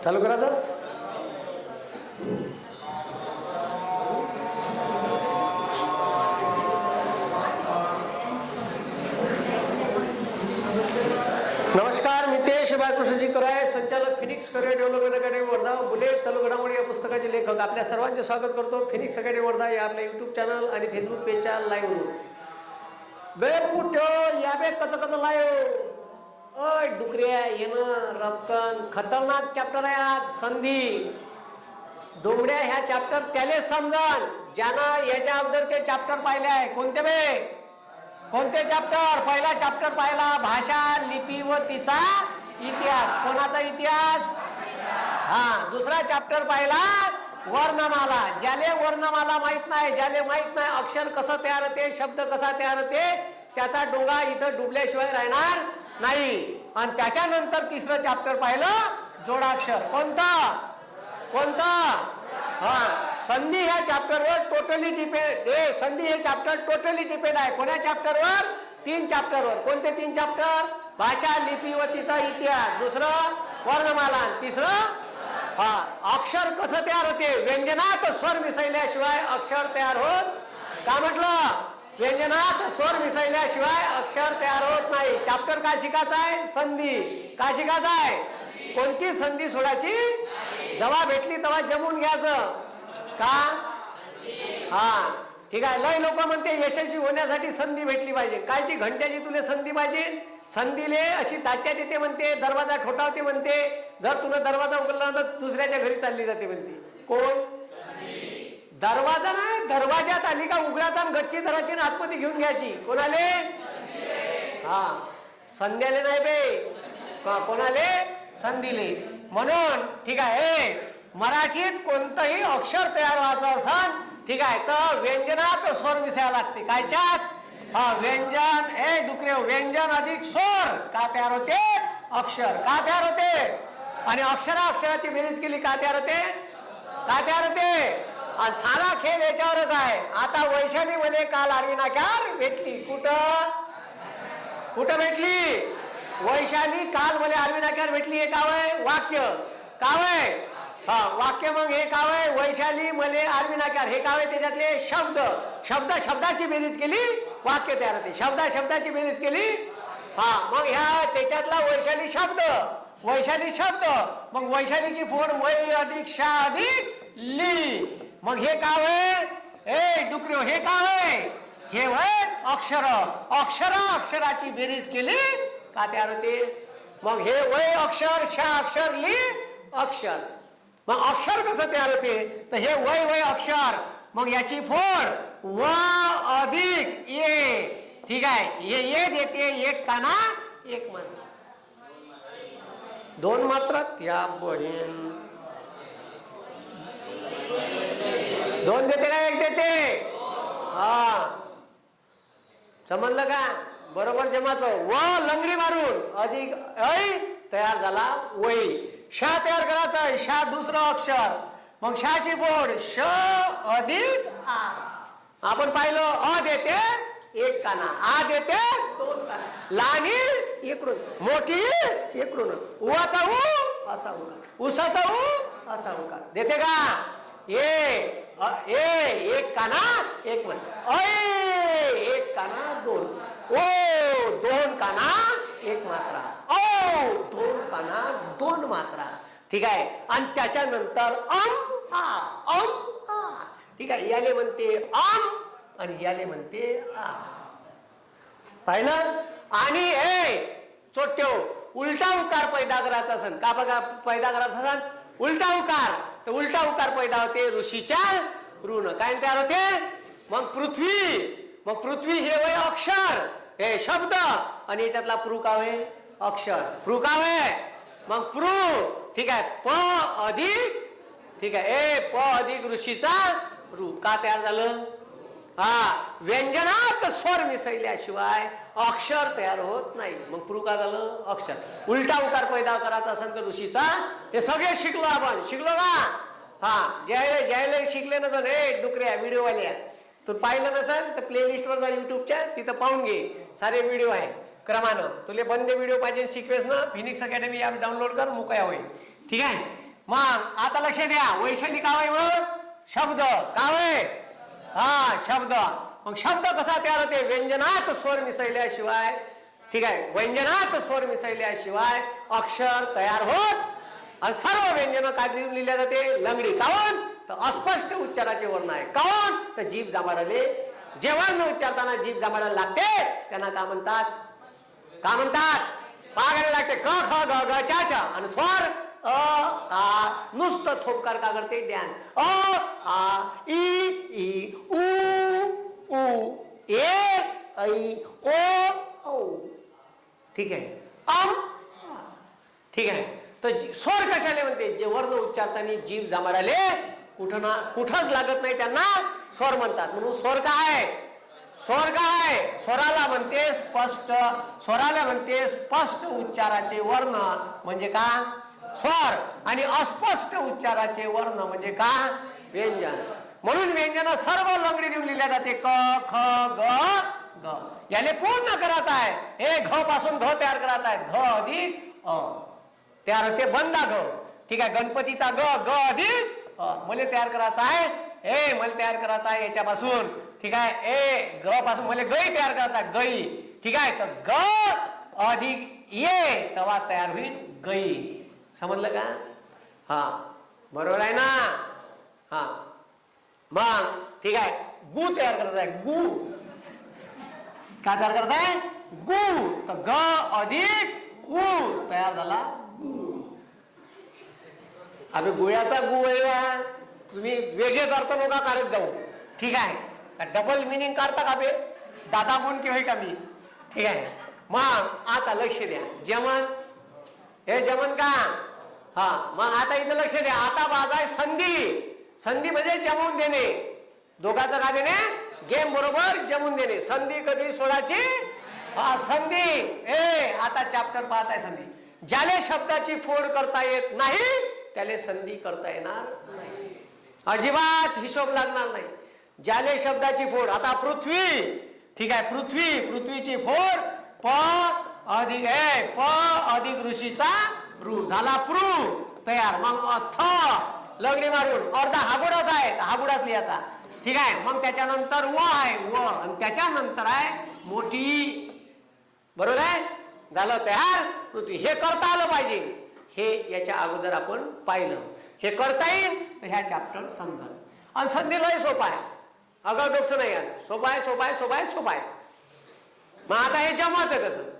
चालू करायचं. नमस्कार, मी तेज बाळकृष्णजी कराय, संचालक Phoenix career development academy Wardha. Bullet चालू घडामोडी या पुस्तकाचे लेखक. आपल्या सर्वांचे स्वागत करतो फिनिक्स अकॅडमी वर्धा या आपल्या यूट्यूब चॅनल आणि फेसबुक पेजच्या लाईव्ह. बे कुठो या बे कसं कसं लाईव्ह. ओय डुकऱ्या येणं रक्कन खतरनाक चॅप्टर आहे आज. संधी डोंगड्या ह्या चॅप्टर त्याले समजन ज्यानं याच्या अगोदरचे चॅप्टर पाहिले आहे. कोणते बे कोणते चॅप्टर? पहिला चॅप्टर पाहिला भाषा लिपी व तिचा इतिहास. कोणाचा इतिहास? हा. दुसरा चॅप्टर पाहिला वर्णमाला. ज्याले वर्णमाला माहित नाही, ज्याले माहित नाही अक्षर कसं तयार होते, शब्द कसा तयार होते, त्याचा डोंगा इथं डुबल्याशिवाय राहणार नाही. आणि त्याच्यानंतर तिसरं चॅप्टर पाहिलं जोडाक्षर. कोणतं कोणतं? हा. संधी ह्या चॅप्टरवर टोटली डिपेंड. संधी हे चॅप्टर टोटली डिपेंड आहे. कोण्या चॅप्टरवर? 3 चॅप्टरवर. कोणते 3 चॅप्टर? भाषा लिपी व तिचा इतिहास, दुसरं वर्णमाला, तिसरं हा अक्षर कसं तयार होते. व्यंजनात स्वर मिसळल्याशिवाय अक्षर तयार होत. का म्हटलं? व्यंजनात स्वर मिसळल्याशिवाय अक्षर तयार होत नाही. चॅप्टर काय शिकायचा आहे? संधी. काय शिकायचं आहे? कोणती संधी सोडायची? जेव्हा भेटली तेव्हा जमून घ्यायचं. का? हा ठीक आहे. लय लोक म्हणते यशस्वी होण्यासाठी संधी भेटली पाहिजे. कायची घंट्याची तुले संधी पाहिजे? संधीले अशी ताट्यात येते म्हणते, दरवाजा ठोठावते म्हणते. जर तुला दरवाजा उघडला तर दुसऱ्याच्या घरी चालली जाते म्हणते. कोण? दरवाजा नाही, दरवाजात आली का उघडाचा गच्ची धरायची आणि आतमध्ये घेऊन घ्यायची. कोणाले? हा संध्याले नाही बे. कोणाले? संधीले. म्हणून ठीक आहे, मराठीत कोणतंही अक्षर तयार व्हायचं असेल ठीक आहे तर व्यंजनात स्वर मिसळायला लागते. कायच्यात? हा व्यंजन. हे डुकरे व्यंजन अधिक स्वर का तयार होते? अक्षर. का तयार होते? आणि अक्षराची बेरीज केली का तयार होते? का तयार होते? आणि सारा खेळ याच्यावरच आहे. आता वैशाली मध्ये काल आरवी नाक्यावर भेटली. कुठं कुठं भेटली? वैशाली काल मला आरवी नाक्यावर भेटली. हे काव आहे? वाक्य. काव आहे? हा वाक्य. मग हे काव आहे? वैशाली मले आरवी नाक्यावर. हे काव आहे? त्याच्यातले शब्द. शब्दाची बेरीज केली वाक्य तयार होते. शब्दाची बेरीज केली. हा मग ह्या त्याच्यातला वैशाली शब्द. मग वैशालीची फोड वै अधिक शा अधिक ली. मग हे काव आहे? ए डुकऱ्यो हे काव आहे? हे वय अक्षर. अक्षराची बेरीज केली का तयार होते? मग हे वय अक्षर, शा अक्षर, ली अक्षर. मग अक्षर कसं तयार होते? तर हे वय अक्षर. मग याची फोड व अधिक ये. ठीक आहे. ये देते एक काना एक मात्रा. 2 मात्रा त्या बहीण 2 देते का 1 देते? हा समजलं का? बरोबर जमाचं. व लंगडी मारून अधिक ऐ तयार झाला वही. शा तयार करायचा. शा दुसरं अक्षर. मग शाची फोड श अधिक आ. आपण पाहिलं अ देते 1 काना, आ देते 2 काना, लहानी इकडून, मोठी इकडून. उवाचा उ असा उकार, उसाचा उ असा उकार देते का? ए 1 काना 1 मात्रा. ऐ 1 काना 2. ओ 2 काना 1 मात्रा. ओ 2 काना 2 मात्रा. ठीक आहे. आणि त्याच्यानंतर आ. ठीक आहे. याले म्हणते आम आणि याले म्हणते आ. पाहिलं? आणि चोट्यो उलटा उकार पैदा करायचा असेल का? बघा पैदा करायचा असेल उलटा उकार, तर उलटा उकार पैदा होते ऋषीच्या ऋण. काय तयार होते? मग पृथ्वी हे वय अक्षर, हे शब्द. आणि याच्यातला प्रू का आहे? अक्षर. प्रू का आहे? मग प्रू. ठीक आहे. प अधिक ठीक आहे प अधिक ऋषीचा ऋ. का तयार झालं? हा व्यंजनात स्वर मिसळल्याशिवाय अक्षर तयार होत नाही. मग प्रू का झालं? अक्षर. उलटा उकार पैदा करायचा असेल तर ऋषीचा. हे सगळे शिकलो आपण. शिकलो का? हा ज्याला शिकले नसेल डुकऱ्या व्हिडिओवाल्या तू पाहिलं नसेल तर प्लेलिस्ट वर जा युट्यूबच्या, तिथं पाहून घे. सारे व्हिडिओ आहे क्रमानं. तुले बंद व्हिडिओ पाहिजे सिक्वेन्स ना फिनिक्स अकॅडमी ॲप डाउनलोड कर, मोकळ्या होईल. ठीक आहे. मग आता लक्ष द्या, वैशाली का आहे? शब्द का आहे? हा शब्द. मग शब्द कसा तयार होते? व्यंजनात स्वर मिसळल्याशिवाय, ठीक आहे, व्यंजनात स्वर मिसळल्याशिवाय अक्षर तयार होत. आणि सर्व व्यंजन काय लिहिल्या जाते? लंगडी. काऊन? तर अस्पष्ट उच्चाराचे वर्ण आहे. काऊन? तर जीभ जांभळाले, जे वर्ण उच्चारताना जीभ जांभळाला लागते त्यांना काय म्हणतात? काय म्हणतात? पागायला लागते. क ख ग ग च च. आणि स्वर अ आ नुसतं थोपकार का करते? डॅन्स. अ आ इ ई उ ऊ ए ऐ ओ औ. ठीक आहे. ठीक आहे. तर स्वर कशाले म्हणते? जे वर्ण उच्चारताना जीभ जांभळाले कुठं ना कुठंच लागत नाही त्यांना स्वर म्हणतात. म्हणून स्वर काय आहे? स्वर काय? स्वराला म्हणते स्पष्ट, स्वराला म्हणते स्पष्ट उच्चाराचे वर्ण म्हणजे का? स्वर. आणि अस्पष्ट उच्चाराचे वर्ण म्हणजे का? व्यंजन. म्हणून व्यंजन सर्व लंगडी देऊन लिहिल्या जाते. क ख ग ग. याले पूर्ण करायचं आहे. हे घ पासून घ तयार करायचा आहे. घ अधिक अ तयार होते बंदा घ. ठीक आहे. गणपतीचा ग, ग अधिक अ. मला तयार करायचा आहे. ए मला तयार करायचा आहे याच्यापासून. ठीक आहे. ए ग पासून मला गई तयार करायचा आहे. गई. ठीक आहे. तर ग अधिक ये तेव्हा तयार होईल गई. समजलं का? हा बरोबर आहे ना? हा मग ठीक आहे. गु तयार करायचा आहे. गु काय तयार करायचा आहे? गु. तर ग अधिक उ तयार झाला गु. अबे गुळ्याचा गु आहे. तुम्ही वेगळेच अर्थ नका काढत जाऊ. ठीक आहे. डबल मिनिंग काढता का बे? दादा गुण की होय का मी? ठीक आहे. मग आता लक्ष द्या. जमन, हे जमन का? हा मग आता इथं लक्ष द्या. आता बाजा आहे संधी. संधी म्हणजे जमवून देणे. दोघांचं का देणे? गेम बरोबर जमवून देणे. संधी कधी सोडायची? हा संधी. ए आता चॅप्टर 5 आहे संधी. ज्याले शब्दाची फोड करता येत नाही त्याले संधी करता येणार नाही. अजिबात हिशोब लागणार नाही. ज्याले शब्दाची फोड, आता पृथ्वी, ठीक आहे, पृथ्वी, पृथ्वीची फोड प अधिक ए प अधिक ऋषीचा रू झाला पृ तयार. मग थ लगडी मारून अर्धा हागुडाच आहे, हागुडाच लिहायचा. ठीक आहे. मग त्याच्यानंतर व आहे व, आणि त्याच्यानंतर आहे मोठी. बरोबर आहे? झालं तयार पृथ्वी. हे करता आलं पाहिजे. हे याच्या अगोदर आपण पाहिलं. हे करता येईल तर ह्या चॅप्टर समजा. आणि संधी लय सोपा आहे. अगं डोक्स नाही आहे. सोपा आहे, सोपा आहे, सोपा आहे, सोपा आहे. मग आता हे जमवायचं कसं?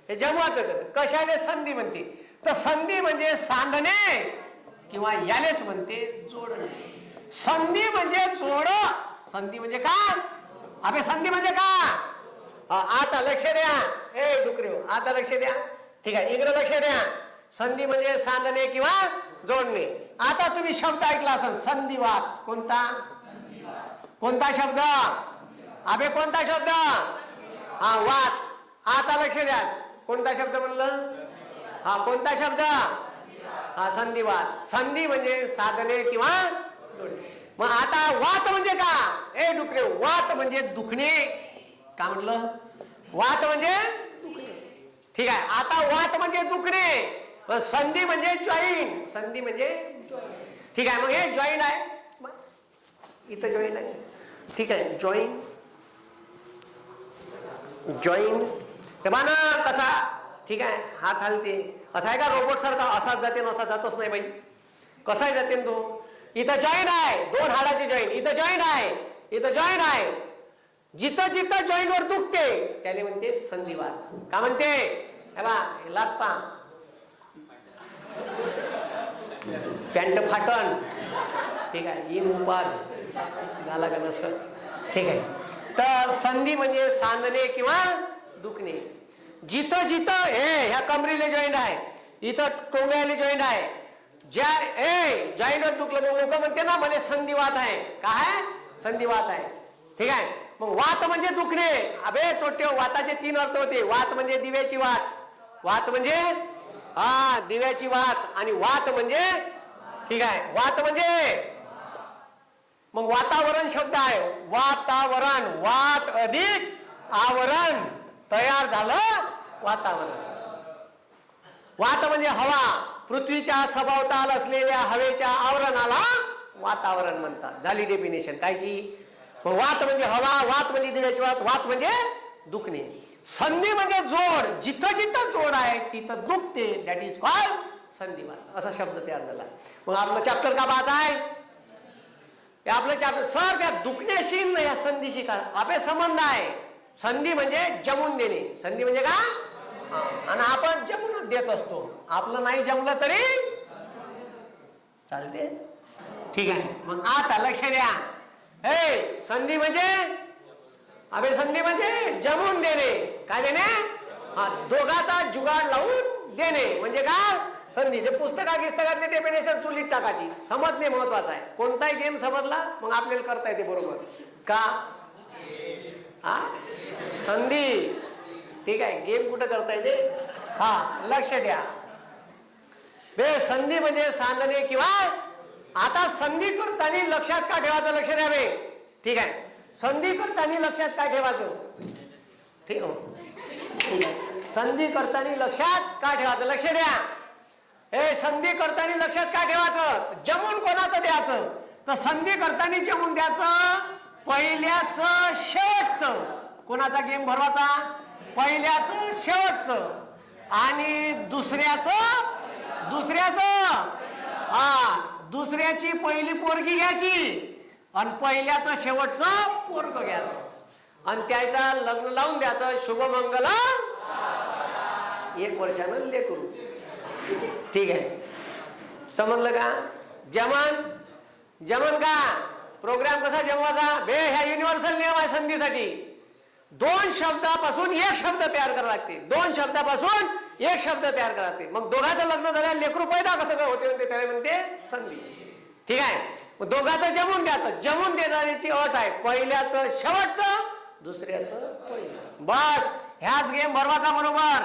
हे जमवायचं कसं? कशाने संधी म्हणते? तर संधी म्हणजे सांधणे किंवा यालेच म्हणते जोडणे. संधी म्हणजे जोड. संधी म्हणजे का? अबे संधी म्हणजे का? आता लक्ष द्या. ए डुकरे आता लक्ष द्या. ठीक आहे. इकडे लक्ष द्या. संधी म्हणजे सांधणे किंवा जोडणे. आता तुम्ही शब्द ऐकला असेल संधिवात. कोणता? कोणता शब्द? अबे कोणता शब्द? हा वात. आता लक्ष द्या. कोणता शब्द म्हणलं? हा कोणता शब्द? हा संधिवात. संधी म्हणजे साधने किंवा जोडणे. मग आता वात म्हणजे का? ए डुकरे वात म्हणजे दुखणे. काय म्हणलं? वात म्हणजे दुखणे. ठीक आहे. आता वात म्हणजे दुखणे. संधी म्हणजे जॉईन. संधी म्हणजे ठीक आहे. मग हे जॉईन आहे. इथं जॉईन आहे. ठीक आहे. जॉईन, जॉईन तेव्हा ना कसा? ठीक आहे. हात हलते. असा आहे का रोबोट सारखा? असाच जाते ना असा जातच नाही बाई. कसाही जाते ना तो. इथं जॉईन आहे. दोन हाडाची जॉईन. इथं जॉईन आहे, इथं जॉईन आहे. जिथं जिथं जॉईन वर दुखते त्याला म्हणते संधिवात. का म्हणते? हे बा लागता पॅन्ट फाटण. ठीक आहे. इन उपाद झाला का नसं? ठीक आहे. तर संधी म्हणजे सांधणे किंवा दुखणे. जिथं जिथं हे ह्या कमरीला जॉईंट आहे, इथं टोंग्याला जॉईंट आहे. ज्या ए जॉईंटवर दुखलं लोक म्हणते ना मला संधिवात आहे. काय? संधिवात आहे. ठीक आहे. मग वात म्हणजे दुखणे. अबे चोट्टे वाताचे 3 अर्थ होते. वात म्हणजे दिव्याची वात. वात म्हणजे हा दिव्याची वात. आणि वात म्हणजे ठीक आहे. वात म्हणजे मग वातावरण शब्द आहे. वातावरण. वात अधिक आवरण तयार झालं वातावरण. वात म्हणजे हवा. पृथ्वीच्या सभोवताल असलेल्या हवेच्या आवरणाला वातावरण म्हणतात. झाली डेफिनेशन कायची. वात म्हणजे हवा, वात म्हणजे दिव्याची वात, वात म्हणजे दुखणे. संधी म्हणजे जोड, जिथं जिथं जोड आहे तिथं दुखते, दॅट इज कॉल्ड संधिवात. असा शब्द तयार झाला. मग आपलं चॅप्टर का पाहत आहे, आपलं चॅप्टर सर त्या दुखण्याशी न या संधीशी का आपले संबंध आहे. संधी म्हणजे जमून देणे, संधी म्हणजे का, आणि आपण जमूनच देत असतो. आपलं नाही जमलं तरी चालते. ठीक आहे. मग आता लक्ष द्या. हे संधी म्हणजे, अबे संधी म्हणजे जमून देणे. काय देणे, हा दोघाचा जुगाड लावून देणे म्हणजे काय संधी. ते पुस्तकातले डेफिनेशन चुलीत टाकायची. समजणे महत्वाचं आहे. कोणताही गेम समजला मग आपल्याला करता येते बरोबर का. हा संधी. ठीक आहे. गेम कुठं करता येते. हा लक्ष द्या. बे संधी म्हणजे सांगणे किंवा आता संधी करताना लक्षात का ठेवायचं, लक्ष द्यावे. ठीक आहे. संधी करताना लक्षात काय ठेवायचं, ठीक आहे. संधी करताना लक्षात काय ठेवायचं, लक्ष द्या. हे संधी करताना लक्षात काय ठेवायचं, जमून कोणाचं द्यायचं, तर संधी करताना जमून द्यायचं पहिल्याच शेवटचं. कोणाचा गेम भरवायचा, पहिल्याच शेवटचं, आणि दुसऱ्याचं हा दुसऱ्याची पहिली पोरगी घ्यायची आणि पहिल्याचं शेवटचं पोरग घ्यायचं आणि त्याचा लग्न लावून द्यायचं. शुभमंगल 1 वर्षानं लेकरू. ठीक आहे. समजलं का. जमन का प्रोग्राम कसा जमवायचा बे, ह्या युनिव्हर्सल नियम आहे संधीसाठी. 2 शब्दापासून 1 शब्द तयार करावा लागते. 2 शब्दापासून 1 शब्द तयार करावा लागते. मग दोघांचं लग्न झाल्यावर लेकरू पैदा कसं काय होते म्हणते, त्याला म्हणते संधी. ठीक आहे. मग दोघांचं जमून द्यायचं. जमून देण्याची अट आहे पहिल्याचं शेवटचं, दुसऱ्याचं पहिलं. बस ह्याच गेम भरवायचा बरोबर.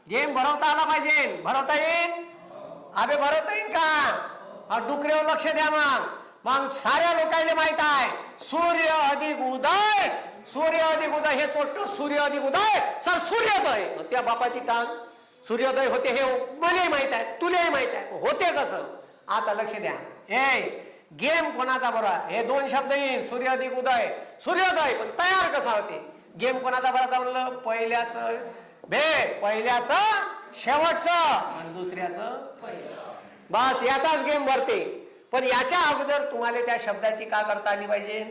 गेम भरवता आला पाहिजे. भरवता येईल, अबे भरवता येईल का. डुकऱ्यावर लक्ष द्या. मग साऱ्या लोकांना माहित आहे सूर्य अधिक उदय, सूर्य अधिक उदय हे तोट. सूर्य अधिक उदय सर सूर्योदय, त्या बापाची टांग सूर्योदय होते हे मला माहित आहे, तुलाही माहित आहे. होते कसं. आता लक्ष द्या. हे गेम कोणाचा बरोबर, हे 2 शब्द येईल सूर्य अधिक उदय, सूर्योदय. पण तयार कसा होते गेम कोणाचा बरोबर म्हणलं, पहिल्याचं शेवटचं आणि दुसऱ्याचं पहिलं. बस याचाच गेम भरते. पण याच्या अगोदर तुम्हाला त्या शब्दाची का करता आली पाहिजे,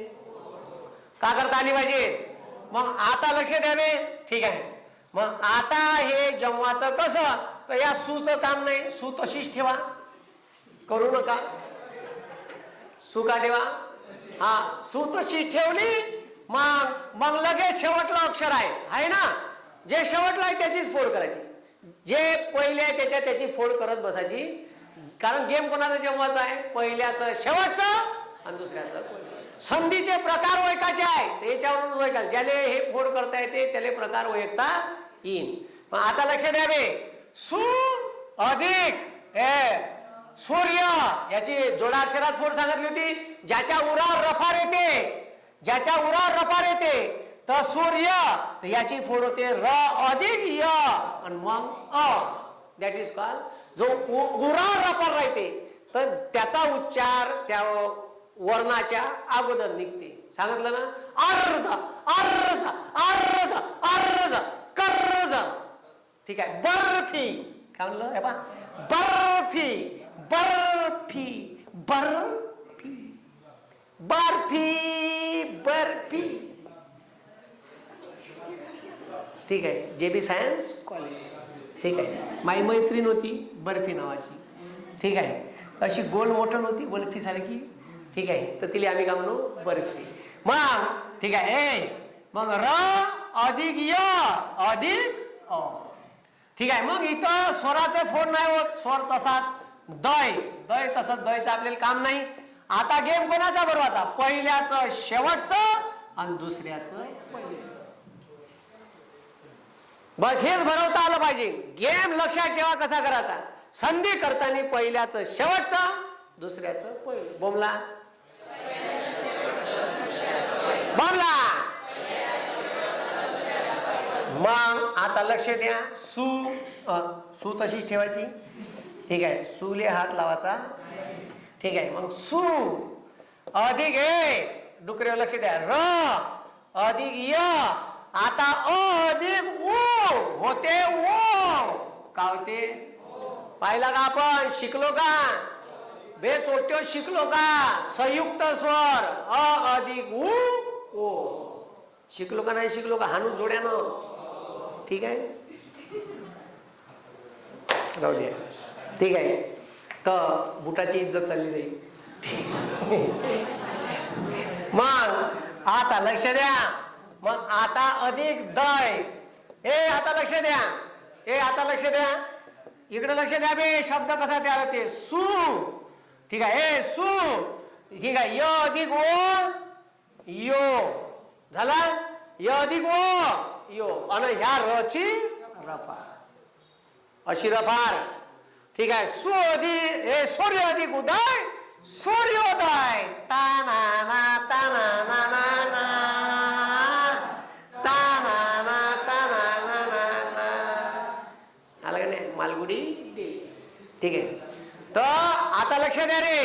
का करता आली पाहिजे. मग आता लक्ष द्यावे. ठीक आहे. मग आता हे जमवाचं कसं, तर या सूचं काम नाही. सू तशीच ठेवा, करू नका. सू का ठेवा, हा सू तशीच ठेवली. मग लगेच शेवटला अक्षर आहे ना, जे शेवटला आहे त्याचीच फोड करायची. जे पहिले आहे त्याची फोड करत बसायची. कारण गेम कोणाचा जमवायचा आहे, पहिल्याचं शेवटचं आणि दुसऱ्याचं पहिलं. संधीचे प्रकार ओळखायचे आहे, त्याच्यावरून ओळखाल. ज्याले हे फोड करता येते त्याले प्रकार ओळखता येईल. मग आता लक्ष द्यावे. सु अधिक सूर्य याची जोडाक्षरात फोड सांगितली होती. ज्याच्या उरावर रफार येते तर सूर्य, याची फोड होते र अधिक य आणि मग अ. That is called. जो उरावर रफार राहते तर त्याचा उच्चार त्या वर्णाच्या अगोदर निघते. सांगितलं ना. अर्ध अर्ध अर्ध अर्ध कर्ज. ठीक आहे. बर्फी काय म्हणलं, हे पहा, बर्फी बर्फी बर्फी बर्फी बर्फी. ठीक आहे. JB science college. ठीक आहे. माझी मैत्रीण होती बर्फी नावाची. ठीक आहे. अशी गोल मोठण होती बर्फी सारखी. ठीक आहे. तर तिला आम्ही काय म्हणू, बर्फी. मग ठीक आहे. मग र अधिक य अधिक अ. ठीक आहे. मग इथं स्वराचे फोड नाही होत, स्वर तसाच. दय तसंच, दयचं आपल्याला काम नाही. आता गेम कोणाचा बरोबरचा, पहिल्याचं शेवटचं आणि दुसऱ्याचं पहिलं. बस हेच भरवता आलं पाहिजे. गेम लक्षात ठेवा कसा करायचा. संधी करताना पहिल्याचं शेवटचं, दुसऱ्याचं पहिलं. बोमला बोमला. मग आता लक्ष द्या. सू तशीच ठेवायची. ठीक आहे, सुले हात लावायचा, ठीक आहे. मग सु अधिक ए, डुकऱ्यावर लक्ष द्या, र अधिक य, आता अ अधिक उ होते ओ, का होते? पाहिला का आपण, शिकलो का? बे चोट्यो शिकलो का? संयुक्त स्वर अ अधिक उ ओ, शिकलो का नाही शिकलो का? हाणून जोड्यानं, ठीक आहे, जाऊ दे, ठीक आहे. तर बुटाची इज्जत चालली जाईल. मग आता लक्ष द्या, मग आता अधिक दय, ए आता लक्ष द्या, ए आता लक्ष द्या, इकडे लक्ष द्या बे, शब्द कसा तयार होते? सु, ठीक आहे, ए सु, ठीक आहे, य अधिक ओ यो, झाला, य अधिक ओ यो, आणि ह्या रची रफार, अशी रफार, ठीक आहे. सु अधिक ए सूर्य अधिक उदय सूर्योदय, ताना ना ताना ना ना ना, ताना ना ताना ना ना ना, आलं का नाही? मालगुडी, ठीक आहे. तर आता लक्ष द्या रे,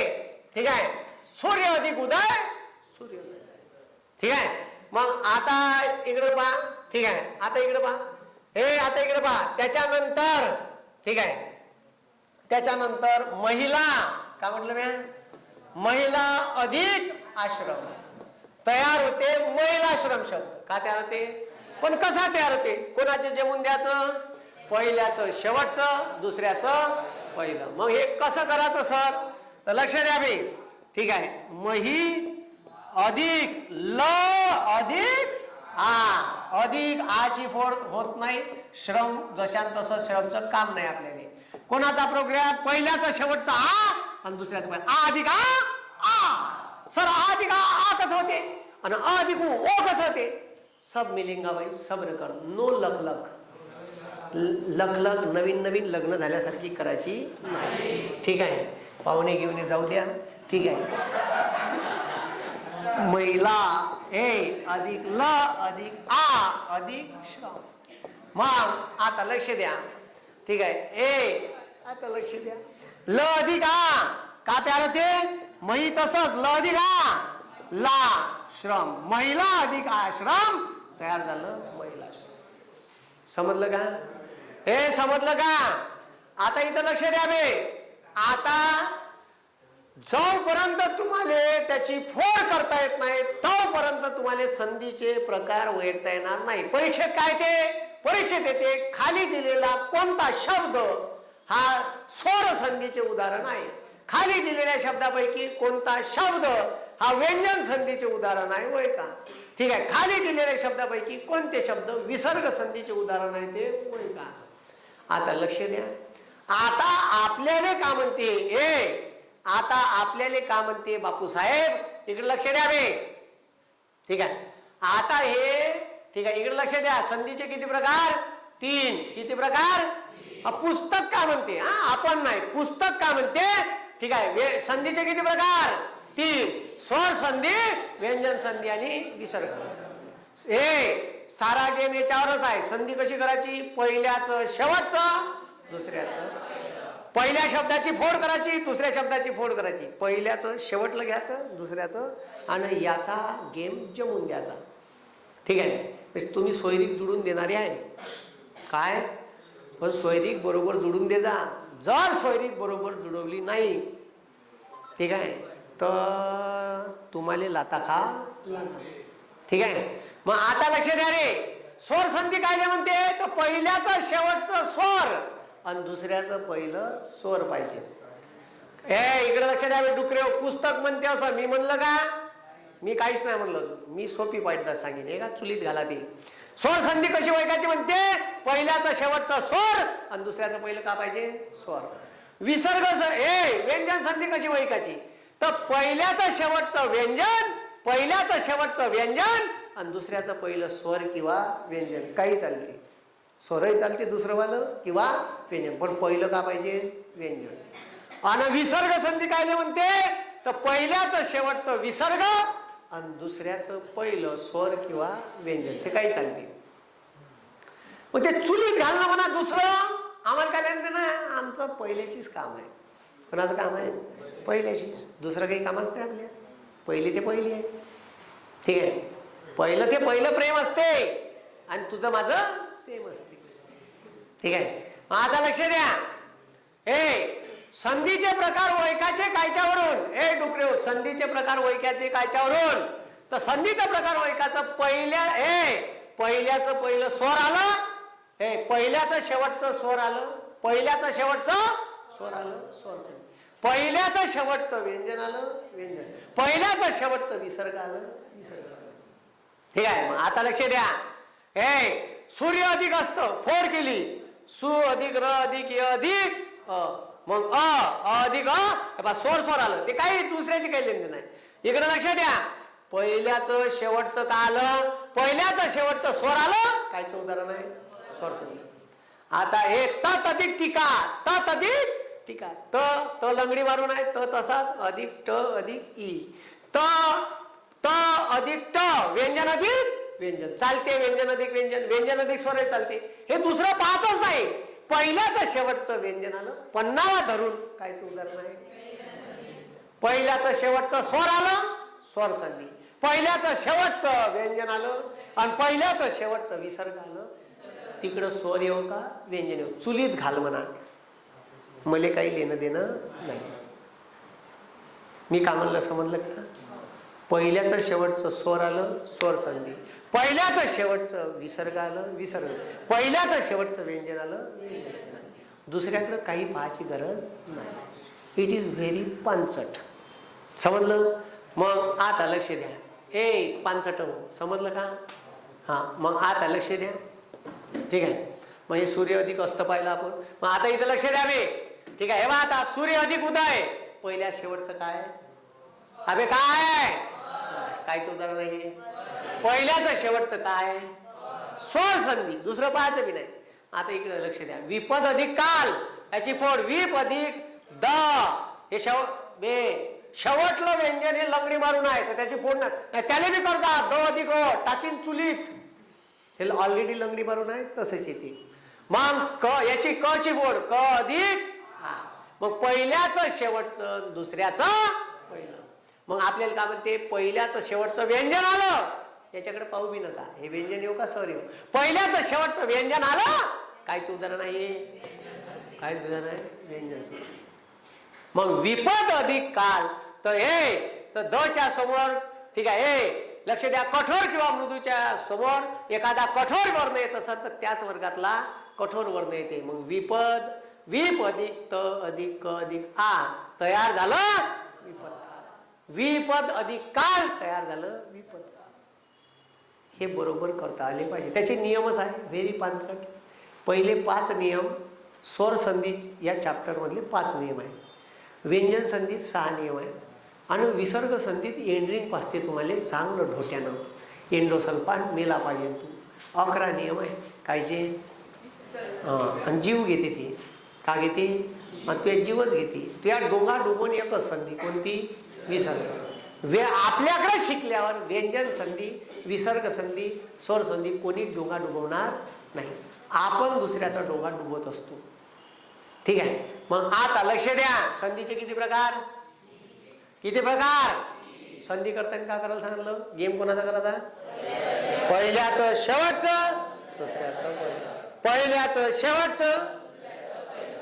ठीक आहे, सूर्य अधिक उदय सूर्योदय, ठीक आहे. मग आता इकडे पहा, ठीक आहे, आता इकडे पहा, हे आता इकडे पहा, त्याच्यानंतर, ठीक आहे, त्याच्यानंतर महिला, काय म्हटलं मी? महिला अधिक आश्रम तयार होते, महिलाश्रम शब्द का तयार होते? पण कसा तयार होते? कोणाचे जेवून द्यायचं? पहिल्याचं शेवटचं, दुसऱ्याचं पहिलं. मग हे कसं करायचं सर? तर लक्ष द्या बे, ठीक आहे, मही अधिक ल अधिक आ, अधिक आची फोड होत नाही, श्रम जशान तसं श्रमचं काम नाही आपल्याला. कोणाचा प्रोग्राम? पहिल्याचा शेवटचा आ आणि दुसऱ्याचा पहिला आ अधिक आ सर, आ अधिक आ कसं होते आणि आ अधिक ओ कसं होते? सब मिलेंगा भाई, सब्र कर, नो लक लक, लक लक नवीन नवीन लग्न झाल्यासारखी करायची नाही, ठीक आहे. पाहुणे घेऊन जाऊ द्या, ठीक आहे. महिला ए अधिक ल अधिक आ अधिक श्रम. मग आता लक्ष द्या, ठीक आहे, ए आता लक्ष द्या, ल अधिक आ का तयार होते? मही तसंच ल अधिक आ ला श्रम, महिला अधिक आश्रम तयार झालं महिलाश्रम. समजलं का? हे समजलं का? आता इथं लक्ष द्या बे, आता जोपर्यंत तुम्हाला त्याची फोड करता येत नाही तोपर्यंत तुम्हाला संधीचे प्रकार ओळखता येणार नाही. परीक्षेत काय ते? परीक्षेत येते खाली दिलेला कोणता शब्द हा स्वर संधीचे उदाहरण आहे, खाली दिलेल्या शब्दापैकी कोणता शब्द हा व्यंजन संधीचे उदाहरण आहे, होय का? ठीक आहे, खाली दिलेल्या शब्दापैकी कोणते शब्द विसर्ग संधीचे उदाहरण आहे ते, होय का? आता लक्ष द्या, आता आपल्याला का म्हणते ए, आता आपल्याला का म्हणते बापू साहेब, इकडे लक्ष द्या बे, ठीक आहे. आता हे, ठीक आहे, इकडे लक्ष द्या, संधीचे किती प्रकार? 3. किती प्रकार? पुस्तक का म्हणते? आपण नाही, पुस्तक का म्हणते? ठीक आहे, संधीचे किती प्रकार? 3. स्वर संधी, व्यंजन संधी आणि विसर्ग. हे सारा गेम याच्यावरच आहे. संधी कशी करायची? पहिल्याचं शेवटचं, दुसऱ्याचं पहिल्या शब्दाची फोड करायची, दुसऱ्या शब्दाची फोड करायची, पहिल्याचं शेवटला घ्यायचं, दुसऱ्याचं, आणि याचा गेम जमून द्यायचा, ठीक आहे. तुम्ही सोयरीक जुळून देणारे आहे काय? पण सोयरीक बरोबर जुळून दे जा. जर सोयरीक बरोबर जुळवली नाही, ठीक आहे, तर तुम्हाला लाता खा, ठीक आहे. मग आता लक्ष द्या रे, स्वर संधी काय म्हणते? तर पहिल्याचं शेवटचं स्वर आणि दुसऱ्याचं पहिलं स्वर पाहिजे. इकडे लक्ष द्या, डुकरे पुस्तक म्हणते असं मी म्हणलं का? मी काहीच नाही म्हणलं, मी सोपी पद्धत सांगितली का, चुलीत घाला ती. स्वर संधी कशी ओळखायची म्हणते? पहिल्याचं शेवटचा स्वर आणि दुसऱ्याचं पहिलं का पाहिजे? स्वर. विसर्ग व्यंजन संधी कशी ओळखायची? तर पहिल्याचं शेवटचं व्यंजन, पहिल्याचं शेवटचं व्यंजन आणि दुसऱ्याचं पहिलं स्वर किंवा व्यंजन, काही चालते, स्वरही चालते दुसरं वालं किंवा व्यंजन, पण पहिलं का पाहिजे? व्यंजन. आणि विसर्ग संधी काय म्हणते? तर पहिल्याचं शेवटचं विसर्ग आणि दुसऱ्याचं पहिलं स्वर किंवा व्यंजन, ते काही चालते. मग ते चुलीत घालणं म्हणा दुसरं आम्हाला काय लेणं देणं, आमचं पहिल्याचीच काम आहे. कोणाचं काम आहे? पहिल्याचीच. दुसरं काही कामच नाही आपल्या. पहिली ते पहिली आहे. ठीक आहे, पहिलं ते पहिलं प्रेम असते आणि तुझं माझं सेम असते. ठीक आहे, आता लक्ष द्या. संधीचे प्रकार ओळखायचे कायच्यावरून? डुकरे, संधीचे प्रकार ओळखायचे कायच्यावरून? तर संधीचा प्रकार ओळखायचं पहिल्याचं पहिलं स्वर आलं, पहिल्याचं शेवटचं स्वर आलं, पहिल्याचं शेवटचं स्वर आलं, स्वर संधी. पहिल्याचं शेवटचं व्यंजन आलं, व्यंजन. पहिल्याचं शेवटचं विसर्ग आलं, विसर्ग आलं. ठीक आहे, मग आता लक्ष द्या. सूर्य अधिक असतं, फोड केली. सु अधिक र अधिक य अधिक मग अधिक स्वर स्वर आलं. ते काही दुसऱ्याची काही लेनदेन नाही. इकडे लक्ष द्या. पहिल्याचं शेवटचं काय आलं? पहिल्याचं शेवटचं स्वर आलं. कायचं उदाहरण आहे? स्वर संधी. आता हे तत अधिक टीका, तत अधिक टीका. त लंगडी मारून आहे, त तसाच अधिक ट अधिक ई. त अधिक ट व्यंजन अधिक व्यंजन चालते. व्यंजन अधिक व्यंजन, व्यंजन अधिक स्वर चालते. हे दुसरं पाहतच नाही. पहिल्याचं शेवटचं व्यंजन आलं, पन्नावा धरून कायचं उदाहरण आहे? पहिल्याचं शेवटचं स्वर आलं, स्वर संधी. पहिल्याचं शेवटचं व्यंजन आलं आणि पहिल्याचं शेवटचं विसर्ग आलं. तिकडं स्वर येऊ का व्यंजन येऊ? चुलीत घाल म्हणा, मले काही लेणं देणं नाही. मी का म्हणलं समजलं का? पहिल्याचं शेवटचं स्वर आलं, स्वर संधी. पहिल्याचं शेवटचं विसर्ग आलं, विसर्ग. पहिल्याचं शेवटचं व्यंजन आलं, दुसऱ्याकडे काही पाहायची गरज नाही. इट इज व्हेरी पानसट. समजलं? मग आता लक्ष द्या. पानसट समजलं का? हा, मग आता लक्ष द्या. ठीक आहे, मग हे सूर्य अधिक असतं पाहिलं आपण. मग आता इथं लक्ष द्यावे. ठीक आहे, हे बघा आता सूर्य अधिक उदय. पहिल्या शेवटचं काय? अबे काय? कायचं उदाहरण आहे? पहिल्याचं शेवटचं काय? स्वर संधी. दुसरं पाहायचं बी नाही. आता इकडे लक्ष द्या. विपद अधिक काल, याची फोड विप अधिक द. हे शेवटलं व्यंजन हे लंगडी मारून आहे, तर त्याची फोड नाही. त्याने बी करतात द अधिक टाकीन चुलीत. हे ऑलरेडी लंगडी मारून आहे, तसंच येते. मग याची क ची फोड क अधिक. मग पहिल्याचं शेवटचं, दुसऱ्याचं पहिलं. मग आपल्याला काय म्हणते? पहिल्याचं शेवटचं व्यंजन आलं, याच्याकडे पाहू बी नका. हे व्यंजन येऊ का सर येऊ? पहिल्याचं शेवटचं व्यंजन आलं, कायचं उदाहरण आहे? काय उदाहरण आहे? व्यंजन. मग विपद अधिक काल, तर द च्या समोर. ठीक आहे, लक्ष द्या. कठोर किंवा मृदूच्या समोर एखादा कठोर वर्ण येत असत तर त्याच वर्गातला कठोर वर्ण येते. मग विपद, विप अधिक त अधिक क अधिक आ तयार झालं विपद. विपद अधिक काल तयार झालं विपद. हे बरोबर करता आले पाहिजे. त्याचे नियमच आहे, व्हेरी पानसट. पहिले 5 नियम स्वर संधीत या चॅप्टर मधले 5 नियम आहे. व्यंजन संधीत 6 नियम आहे आणि विसर्ग संधीत एंड्रिंग पासते तुम्हाला चांगलं ढोट्यानं. एंडोसल्फान मेला पाहिजे तू. 11 नियम आहे. कायचे? आणि जीव घेते ती. का घेते? मग तुझ्या जीवच घेते. तुझ्या डोंगा डुबून एकच संधी, कोणती? विसर्ग. आपल्याकडे शिकल्यावर व्यंजन संधी, विसर्ग संधी, स्वर संधी कोणी डोंगा डुबवणार नाही. आपण दुसऱ्याचा डोंगा डुबवत असतो. ठीक आहे, मग आता लक्ष द्या. संधीचे किती प्रकार? किती प्रकार? संधी करताना काय करायला सांगितलं? गेम कोणाचा करायचा? पहिल्याचं शेवटचं, दुसऱ्याचं पहिल्याचं शेवटचं.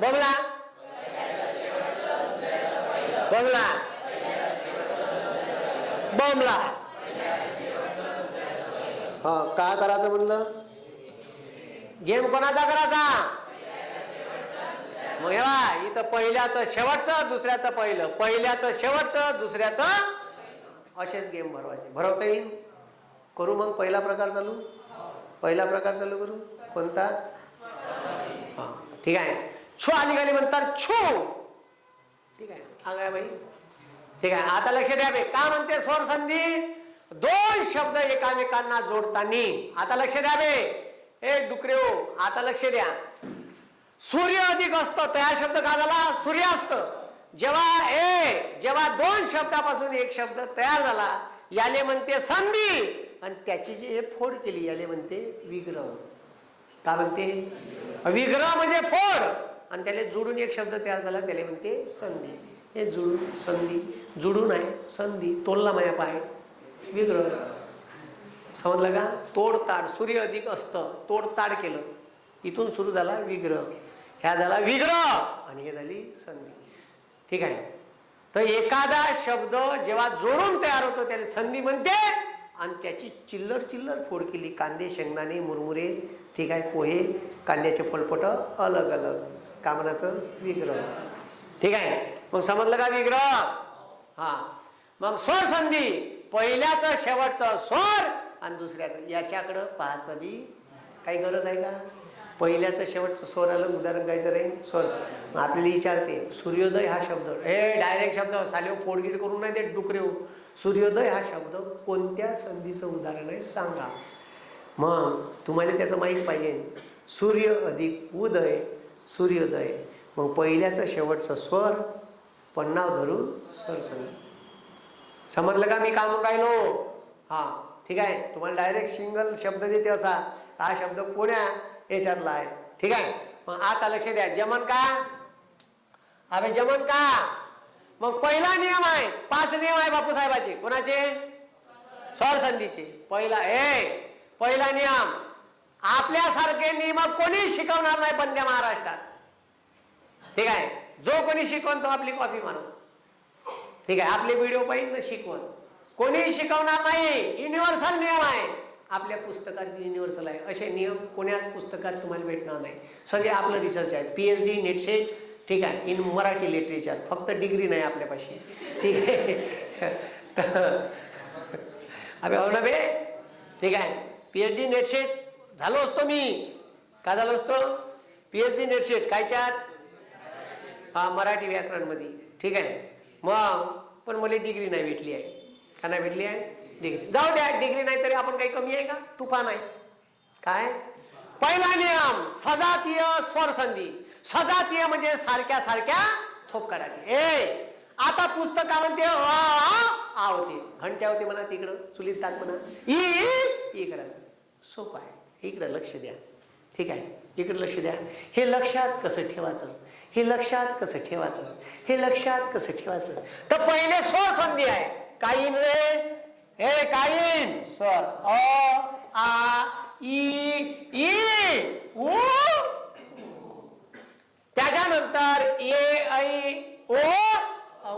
बघला बघला बमला. हा, काय करायचं म्हणलं? गेम कोणाचा करायचा? मग हे बघा, इथं पहिल्याचं शेवटचं, दुसऱ्याचं पहिलं, पहिल्याचं शेवटचं, दुसऱ्याचं, असेच गेम भरवायचे. भरवता येईल? करू मग पहिला प्रकार चालू. पहिला प्रकार चालू करू. कोणता? हा, ठीक आहे. छू आली गाली म्हणतात छू. ठीक आहे, आगाय बाई. ठीक आहे, आता लक्ष द्या. काय म्हणते स्वर संधी? 2 शब्द एकामेकांना जोडताना. आता लक्ष द्या डुकरे हो, आता लक्ष द्या. सूर्य अधिक असतं तर हा शब्द काय झाला? सूर्यास्त. जेव्हा 2 शब्दापासून एक शब्द तयार झाला, याले म्हणते संधी. आणि त्याची जी फोड केली याले म्हणते विग्रह. काय म्हणते? विग्रह म्हणजे फोड, आणि त्याला जोडून एक शब्द तयार झाला, त्याला म्हणते संधी. हे जुळून संधी, जुडून आहे संधी, तोलला माया पाय विग्रह. समजलं का? तोडताड, सूर्य अधिक असतं, तोडताड केलं, इथून सुरू झाला विग्रह, ह्या झाला विग्रह आणि हे झाली संधी. ठीक आहे. तर एखादा शब्द जेव्हा जोडून तयार होतो त्याला संधी म्हणते, आणि त्याची चिल्लर चिल्लर फोड केली, कांदे, शेंगदाणे, मुरमुरे, ठीक आहे, पोहे, कांद्याचे फळपट अलग अलग, कामनाचं विग्रह. ठीक आहे. मग समजलं का विग्रह? हा. मग स्वर संधी, पहिल्याचं शेवटचं स्वर आणि दुसऱ्याचं, याच्याकडं पाहायचं बी काही गरज आहे का? पहिल्याचं शेवटचं स्वर आलं, उदाहरण गायचं रे स्वर. आपल्याला विचारते सूर्योदय हा शब्द, हे डायरेक्ट शब्द सालेव फोडगीड करून नाही देत डुकरे हो. सूर्योदय हा शब्द कोणत्या संधीचं उदाहरण आहे सांगा. मग तुम्हाला त्याचं माहीत पाहिजे. सूर्य अधिक उदय, सूर्योदय. मग पहिल्याचं शेवटचं स्वर, पन्नाव धरून स्वर संधी. समजलं का मी काय म्हणून राहिलो? हा. ठीक आहे. तुम्हाला डायरेक्ट सिंगल शब्द देते असा, हा शब्द कोण्या याच्यातला आहे. ठीक आहे. मग आता लक्ष द्या, जमन का? अबे जमन का? मग पहिला नियम आहे, 5 नियम आहे बापू साहेबाचे. कोणाचे? स्वर संधीचे. पहिला नियम, आपल्यासारखे नियम कोणी शिकवणार नाही बंद्या महाराष्ट्रात. ठीक आहे. जो कोणी शिकवण तो आपली कॉपी मारू. ठीक आहे. आपले व्हिडिओ पाहिजे शिकवण कोणी शिकवणार नाही. युनिव्हर्सल नियम आहे, आपल्या पुस्तकात युनिव्हर्सल आहे. असे नियम कोण्याच पुस्तकात तुम्हाला भेटणार नाही. सगळे आपलं रिसर्च आहे, PhD नेटसेट. ठीक आहे. In Marathi literature. फक्त डिग्री नाही आपल्यापाशी. ठीक आहे. अबे हो ना बे. ठीक आहे. PhD नेटसेट झालो असतो मी. का झालो असतो? PhD नेटसेट कायच्यात? हा, मराठी व्याकरण मध्ये. ठीक आहे. मग पण मला डिग्री नाही भेटली आहे. का नाही भेटली आहे? डिग्री जाऊ द्या, डिग्री नाही तरी आपण काही कमी आहे का? तुफान आहे. काय? पहिला नियम सजातीय स्वर संधी. सजातीय म्हणजे सारख्या सारख्या ठोकराचे. आता पुस्तकामध्ये आ होते, घंट्या होते म्हणा, तिकडं चुलीत टाक म्हणा, ई करायचं. सोपं आहे. इकडं लक्ष द्या. ठीक आहे. इकडे लक्ष द्या. हे लक्षात कसं ठेवायचं, हे लक्षात कसं ठेवायचं, हे लक्षात कसं ठेवायचं. तर पहिले स्वर संधी आहे. काईन रे, हे काईन स्वर, अ आ ई उ. त्याच्यानंतर ए ऐ ओ औ.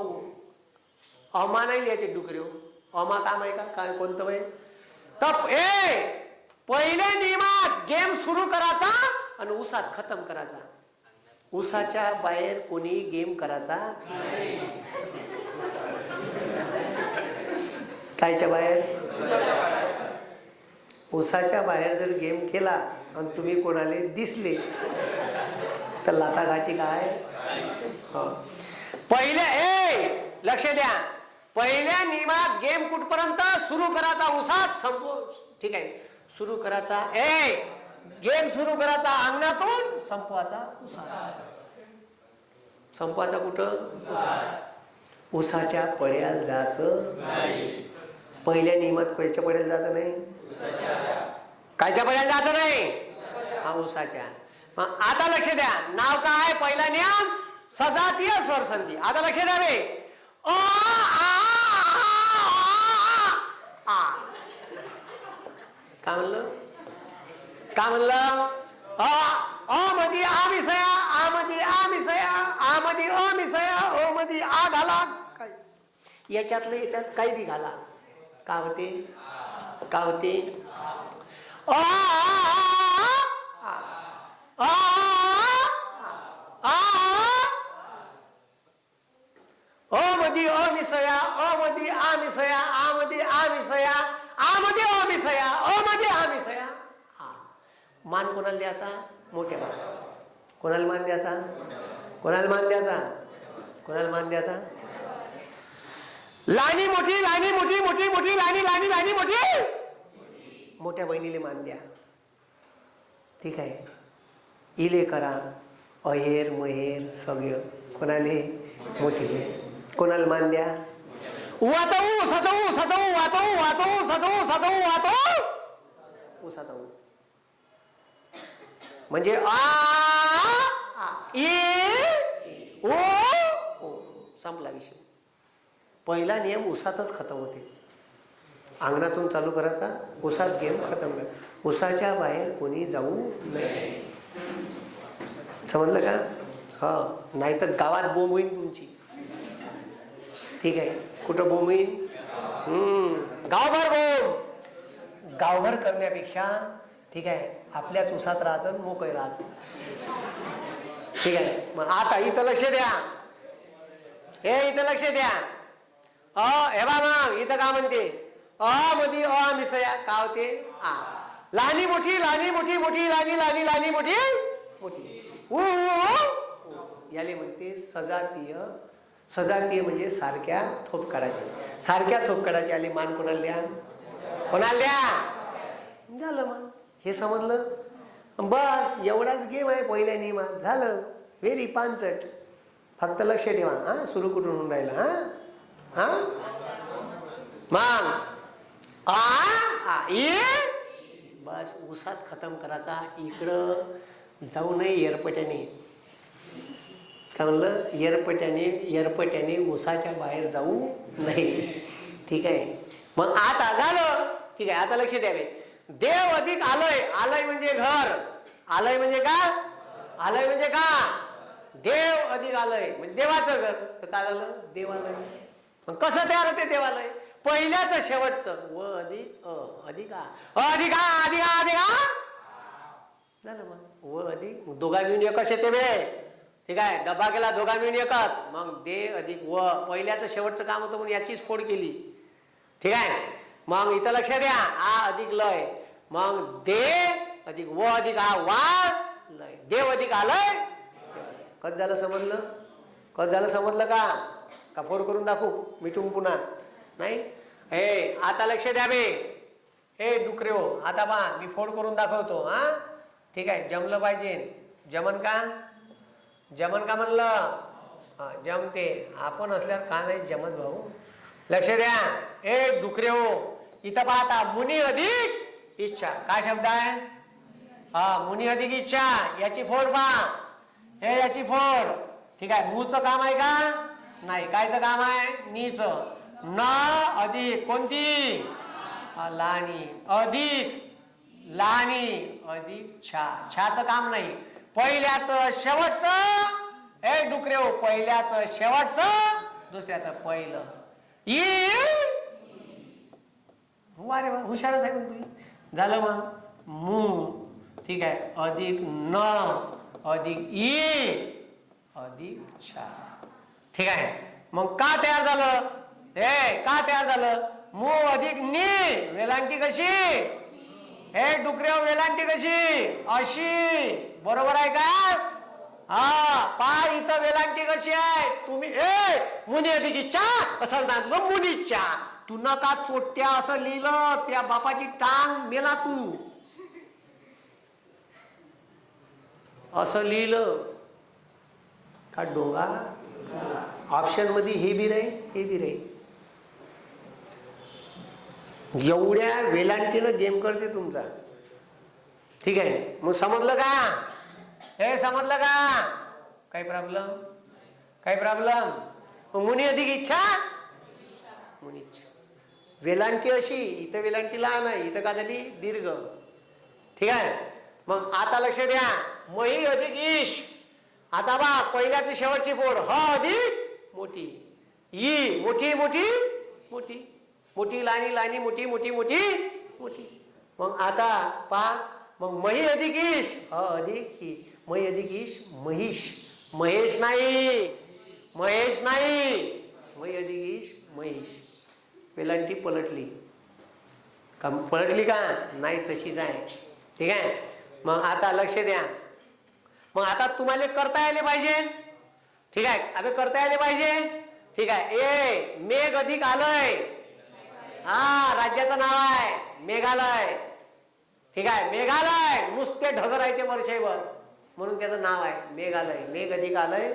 अमा नाही लिहायचे डुकरे हो. अमा काम आहे का? काय कोणतं वय? तर पहिल्या नियमात गेम सुरू करायचा आणि उसात खतम करायचा. उसाच्या बाहेर कोणी गेम करायचा नाही. कायच्या बाहेर? उसाच्या बाहेर जर गेम केला आणि तुम्ही कोणाला दिसले तर लाथा घाची काय? पहिले लक्ष द्या, पहिल्या नियमात गेम कुठपर्यंत सुरू करायचा? उसात संपो. ठीक आहे. सुरू करायचा गेम सुरू करायचा अंगणातून, संपवाचा उसात. संपवाचा कुठं? उसात. उसाच्या पड्याला जायचं नाही. पहिल्या नियमात कोयच्या पड्याला जायचं नाही. कायच्या पड्याला जायचं नाही? हा, उसाच्या. मग आता लक्ष द्या, नाव काय? पहिला नियम सजातीय स्वर संधी. आता लक्ष द्या रे. अ आ आ. काय म्हणलं? काय म्हणलं? अ मध्ये आ मिसया, आ मध्ये आ मिसया, आ मध्ये अ मिसया, ओ मध्ये आ घाला. काय याच्यातलं याच्यात काही बी घाला. का होते? का होते? अ मध्ये अ मिसया, अ मध्ये आ मिसया, आ मध्ये आ मिसया, आ मध्ये अ मिसया, अ मध्ये आ मिसया. मान कोणाला द्यायचा? मोठ्या बाळा. कोणाला मान द्यायचा? कोणाला मान द्यायचा? कोणाला मान द्यायचा? लानी मोठी, लानी मोठी, मोठी मोठी, लानी लानी लानी मोठी. मोठ्या बहिणीले मान द्या. ठीक आहे. इले करा अहेर महेर सगळं. कोणाले? मोठी. कोणाला मान द्या? वाचवू सजवू सजवू वाचवू वाचवू सजवू सजवू वाचवू. ऊ सजवू म्हणजे आ ई ओ संपला विषय. पहिला नियम उसातच खतम होते. अंगणातून चालू करायचा, उसात गेम खतम कर. उसाच्या बाहेर कोणी जाऊ नये. समजलं का? हा, नाही तर गावात बोंब होईल तुमची. ठीक आहे, कुठं बोंब होईल? गावभर बोंब. गावभर करण्यापेक्षा ठीक आहे आपल्याच उसात राहायचं, मोकळे राहायचं. ठीक आहे. मग आता इथं लक्ष द्या. हे इथं लक्ष द्या. हे बा मग इथं का म्हणते मध्ये मिसळ्या का होते? लहानी मोठी लहानी मोठी मोठी लहानी लहानी लहानी मोठी मोठी याले म्हणते सजातीय. सजातीय म्हणजे सारख्या थोप काढायचे. सारख्या थोप काढायचे. आले मान कोणाला द्या? कोणाला द्या? झालं. मग हे समजलं. बस एवढाच गेम आहे पहिल्या नियमात. झालं. व्हेरी पांचट. फक्त लक्ष ठेवा. हा, सुरू कुठून होऊन राहिला? हा हा मग बस उसात खतम करायचा. इकडं जाऊ नये येरपट्याने. काय म्हणलं? येरपट्याने उसाच्या बाहेर जाऊ नये. ठीक आहे. मग आता झालं. ठीक आहे. आता लक्ष द्यावे. देव अधिक आलय. आलय म्हणजे घर. आलय म्हणजे का? आलय म्हणजे का? देव अधिक आलय म्हणजे देवाचं घर. तर काय झालं? देवालय. मग कसं तयार होते देवालय? पहिल्याच शेवटचं व अधिक अधिक अधिक अधिक अधिक झालं. मग व अधिक दोघा मिळून एकच येते बे. ठीक आहे. डबा केला दोघा मिळून एकच. मग दे अधिक व पहिल्याचं शेवटचं काम होतं म्हणून याचीच फोड केली. ठीक आहे. मग इथं लक्ष द्या. आ अधिक लय. मग दे अधिक व अधिक आ वा लय. देव अधिक आलय. कस झालं समजलं? कस झालं समजलं का? का फोड करून दाखवू मिठून पुन्हा? नाही. हे आता लक्ष द्या बे. हे डुकरे हो, आता पहा मी फोड करून दाखवतो. हा ठीक आहे. जमलं पाहिजे. जमन का? जमन का म्हणलं? जमते. आपण असल्यावर का नाही जमत भाऊ? लक्ष द्या. हे डुकरे हो, इथं पाहता मुनी अधिक इच्छा. काय शब्द आहे? मुनी अधिक इच्छा. याची फोड पहा. हे याची फोड. ठीक आहे. मूचं काम आहे का? नाही. कायचं काम आहे? नीच. न अधिक कोणती? लहानी. अधिक लहानी अधिक छा. छाचं काम नाही. पहिल्याचं शेवटचं. हे डुकरे हो, पहिल्याचं शेवटचं, दुसऱ्याचं पहिलं. अरे वा, हुशारच आहे पण तुम्ही. झालं. मग मू. ठीक आहे. अधिक न अधिक ई अधिक छा. ठीक आहे. मग का तयार झालं? हे का तयार झालं? मू अधिक नी. वेलांटी कशी? हे डुकऱ्या वेलांटी कशी? अशी. बरोबर आहे का? पा इथं वेलांटी कशी आहे? तुम्ही मुनी अधिक इच्छा असं सांगितलं. मुनीच्छा. तू नका चोट्या असं लिहिलं. त्या बापाची टांग मेला तू. असं लिहिलं का डोंगा? ऑप्शन मध्ये हे बी राहील, हे बी राहील. एवढ्या वेलांटीनं गेम करते तुमचा. ठीक आहे. मग समजलं का? हे समजलं का? काही प्रॉब्लेम? काही प्रॉब्लेम? मुनी अधिक इच्छा. मुनी इच्छा. वेलांटी अशी. इथं वेलांटी लहान आहे. इथं का झाली? दीर्घ. ठीक आहे. मग आता लक्ष द्या. मही अधिक ईश. आता बा पहिल्याची शेवटची फोड. ह अधिक मोठी. ई मोठी मोठी मोठी. मोठी लहानी लहानी मोठी मोठी मोठी मोठी. मग आता पहा. मग मही अधिक ईश. अधिक ही. मही अधिक ईश महिष. महेश नाही. महेश नाही. मही अधिक ईश महिष. वेलांटी पलटली का? पलटली का? नाही, तशीच आहे. ठीक आहे. मग आता लक्ष द्या. मग आता तुम्हाला करता यायला पाहिजे. ठीक आहे. अबे करता यायला पाहिजे. ठीक आहे. ए मेघ अधिक आलय. राज्याचं नाव आहे मेघालय. ठीक आहे. मेघालय. नुसते ढगर आहे ते वर्षभर म्हणून त्याचं नाव आहे मेघालय. मेघ अधिक आलय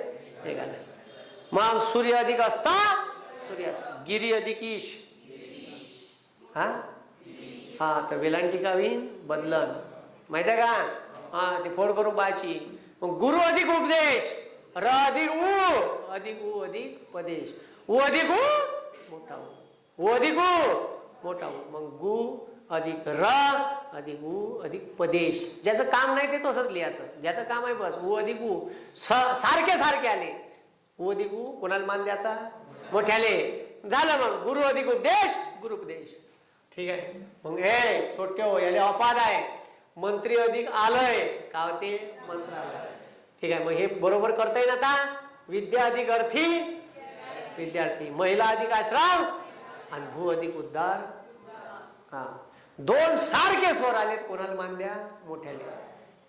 मेघालय. मग सूर्य अधिक असता. सूर्य. गिरी अधिक ईश. तर वेलांटी का होईन? बदलन. माहिती आहे का? ते फोड करून पाहायची. मग गुरु अधिक उपदेश, र अधिक उ अधिक पदेश, उ अधिक उ मोठा उ, उ अधिक उ मोठा उ, मग गु अधिक र अधिक उ अधिक पदेश. ज्याचं काम नाही ते तसंच लिहायचं, ज्याचं काम आहे बस उ अधिक उ सारखे सारखे आले. उ अधिक उ कोणाला मान द्यायचा? मोठ्याले. झालं मग गुरु अधिक उपदेश गुरुपदेश. ठीक आहे. मग हे छोटे हो याले अपाद आहे. मंत्री अधिक आलय का होते? मंत्रालय. ठीक आहे. मग हे बरोबर करता येईल आता. विद्या अधिक अर्थी विद्यार्थी, महिला अधिक आश्रम आणि भू अधिक उद्धार. हा, दोन सारखे स्वर आले, कोणाला मान द्या? मोठ्याले.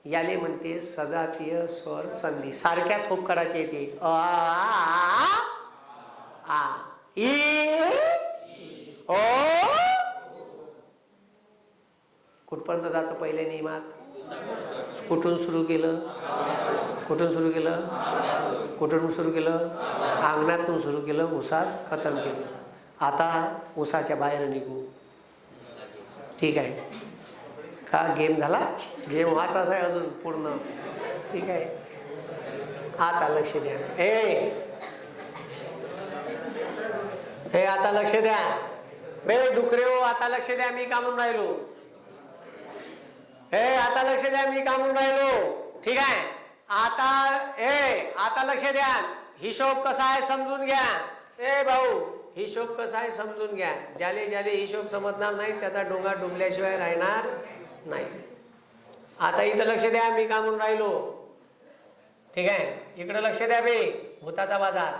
याले म्हणते सजातीय स्वर संधी. सारख्या थोप करायचे येते. अ आ ई ओ. कुठपर्यंत जायचं पहिल्या नियमात? कुठून सुरू केलं? कुठून सुरू केलं? कुठून सुरू केलं? अंगणातून सुरू केलं, उसात खतम केलं. आता उसाच्या बाहेर निघू. ठीक आहे का? गेम झाला? गेम व्हायचाच आहे अजून पूर्ण. ठीक आहे. आता लक्ष द्या. हे आता लक्ष द्या बे डुकरे हो, आता लक्ष द्या. मी का म्हणून राहिलो? हे आता लक्ष द्या, मी का म्हणून राहिलो? ठीक आहे. आता लक्ष द्या. हिशोब कसा आहे समजून घ्या. भाऊ हिशोब कसा आहे समजून घ्या. ज्याले ज्याले हिशोब समजणार नाही त्याचा डोंगा डुंबल्याशिवाय राहणार नाही. आता इथं लक्ष द्या, मी का म्हणून राहिलो. ठीक आहे. इकडे लक्ष द्या बे. भूताचा बाजार.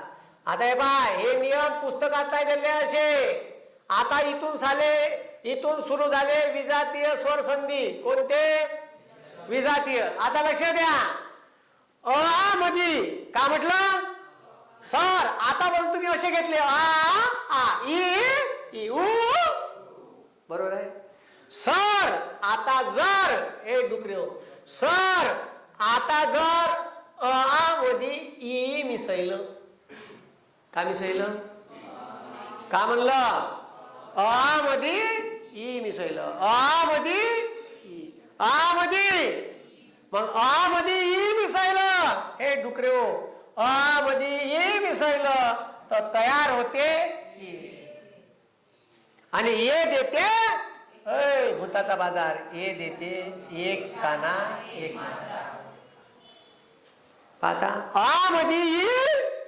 आता हे पहा, हे नियम पुस्तकात काय दिले असे. आता इथून सुरू झाले विजातीय स्वर संधी. कोणते? विजातीय. आता लक्ष द्या. अ मधी का म्हटलं? सर. आता बोल तुम्ही असे घेतले. आ ई उ. बरोबर आहे. सर आता जर हे डुकरे हो. सर आता जर अ मधी ई मिसळलं. का मिसळलं? का म्हणलं? अ मधी ई मिसळलं. अ मधी ई. आ मधी. मग अ मधी ई मिसळलं. हे डुकरे हो, अ मधी ई मिसळलं तर तयार होते ई. आणि ये देते भूताचा बाजार. ये देते एक काना एक मात्रा. आता आ मधी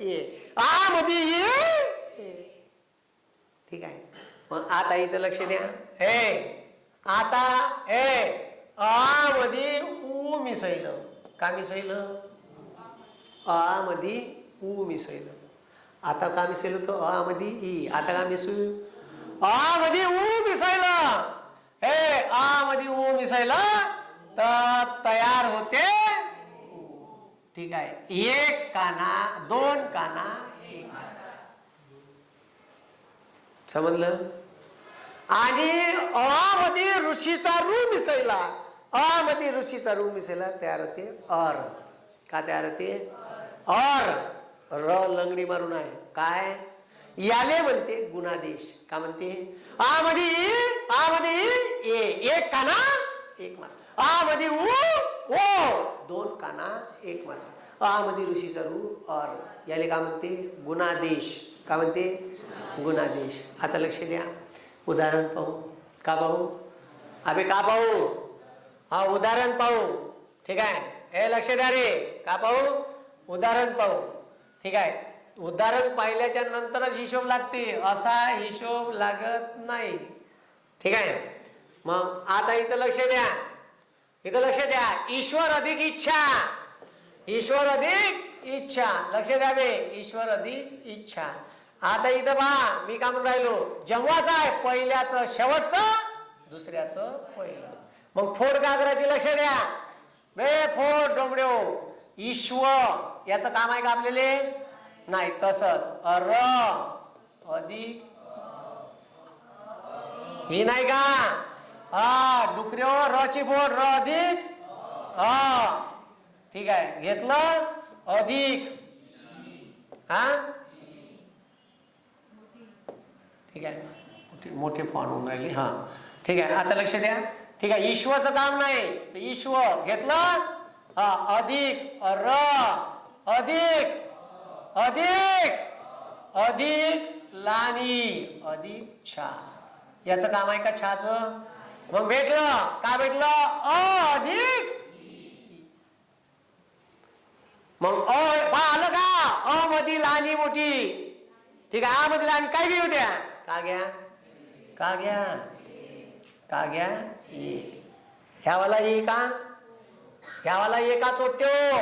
ये, आ मधी ये. ठीक आहे. मग आता इथं लक्ष द्या. आता आ मधी उ मिसळलं. का मिसळलं? आ मधी उ मिसळलं. आता का मिसळलं? तो आ मधी ई. आता का मिसळू? आ मधी उ मिसळलं. आ मधी उ मिसळलं तर तयार होते. ठीक आहे. एक काना दोन काना एक काना. समजलं? आणि अ मध्ये ऋषीचा रू मिसळला. अ मध्ये ऋषीचा रू मिसळला तयार होते अर. का तयार होते? अर. र लंगडी मारून आहे. काय? याले म्हणते गुणादेश. का म्हणते? आ मध्ये ए एक काना एक मात्रा. आ मध्ये ओ दोन काना एक मात्रा. आ मध्ये ऋषीचा रू अर. याले का म्हणते? गुणादेश. का म्हणते? गुणादेश. आता लक्ष द्या. उदाहरण पाहू. का पाहू? अबे का पाहू? हा उदाहरण पाहू. ठीक आहे. हे लक्ष द्या रे. का पाहू? उदाहरण पाहू. ठीक आहे. उदाहरण पाहिल्याच्या नंतरच हिशोब लागते, असा हिशोब लागत नाही. ठीक आहे. मग आता इथं लक्ष द्या. इथं लक्ष द्या. ईश्वर अधिक इच्छा. ईश्वर अधिक इच्छा. लक्ष द्या बे. ईश्वर अधिक इच्छा. आता इथं पहा, मी का म्हणून राहिलो. जेव्हाच आहे पहिल्याचं शेवटचं, दुसऱ्याचं पहिलं. मग फोड का करायची? लक्ष द्या बे. फोड डोंबड्यो. ईश्वर याचं काम आहे का आपल्याला? नाही. तसंच अर अधिक ही नाही का? हा डुकऱ्यो रची फोड र अधिक. ठीक आहे. घेतलं अधिक. हा ठीक आहे. मोठे फॉन्ट होऊन राहिले. हा ठीक आहे. आता लक्ष द्या. ठीक आहे. ईश्वरचं काम नाही. ईश्वर घेतलं हा अधिक र अधिक अधिक अधिक लानी अधिक छा. याचं काम आहे का छाचं? मग भेटलं का? भेटलं अधिक. मग आलं का? अ मधी लानी मोठी. ठीक आहे. आ मध्ये लानी काय बी होत्या. का घ्या का घ्या का घ्या ये. ह्यावाला ये का? ह्यावाला ये का चोट्यो?